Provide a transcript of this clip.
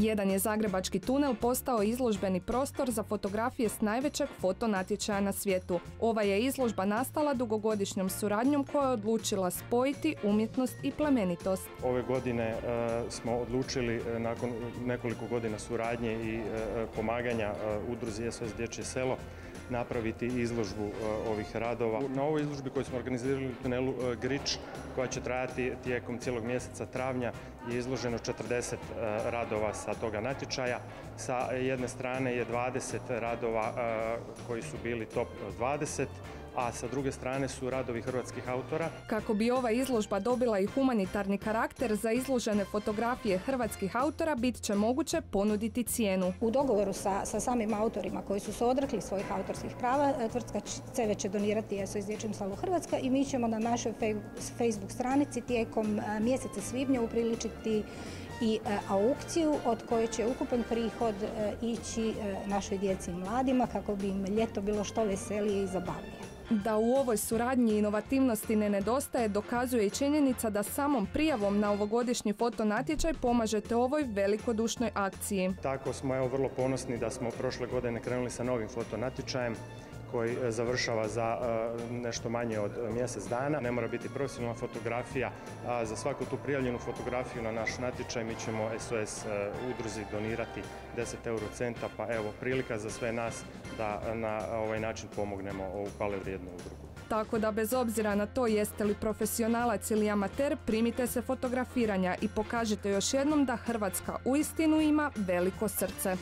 Jedan je zagrebački tunel postao izložbeni prostor za fotografije s najvećeg fotonatječaja na svijetu. Ova je izložba nastala dugogodišnjom suradnjom koja je odlučila spojiti umjetnost i plemenitost. Ove godine smo odlučili nakon nekoliko godina suradnje i pomaganja udruzi SOS Dječje selo napraviti izložbu ovih radova. Na ovoj izložbi koju smo organizirali u tunelu Grič, koja će trajati tijekom cijelog mjeseca travnja, je izloženo 40 radova sa toga natječaja. Sa jedne strane je 20 radova koji su bili top 20, a sa druge strane su radovi hrvatskih autora. Kako bi ova izložba dobila i humanitarni karakter, za izložene fotografije hrvatskih autora bit će moguće ponuditi cijenu. U dogovoru sa samim autorima koji su se odrekli svojih autorskih prava, tvrtka CEVE će donirati SOS Dječjem selu Hrvatska i mi ćemo na našoj Facebook stranici tijekom mjeseca svibnja upriličiti i aukciju od koje će ukupan prihod ići našoj djeci i mladima kako bi im ljeto bilo što veselije i zabavnije. Da u ovoj suradnji inovativnosti ne nedostaje dokazuje i činjenica da samom prijavom na ovogodišnji fotonatječaj pomažete ovoj velikodušnoj akciji. Tako smo vrlo ponosni da smo prošle godine krenuli sa novim fotonatječajem koji završava za nešto manje od mjesec dana. Ne mora biti profesionalna fotografija, a za svaku tu prijavljenu fotografiju na naš natječaj mi ćemo SOS udruzi donirati 10 eurocenta, pa evo prilika za sve nas da na ovaj način pomognemo ovu hvale vrijednu udrugu. Tako da bez obzira na to jeste li profesionalac ili amater, primite se fotografiranja i pokažite još jednom da Hrvatska uistinu ima veliko srce.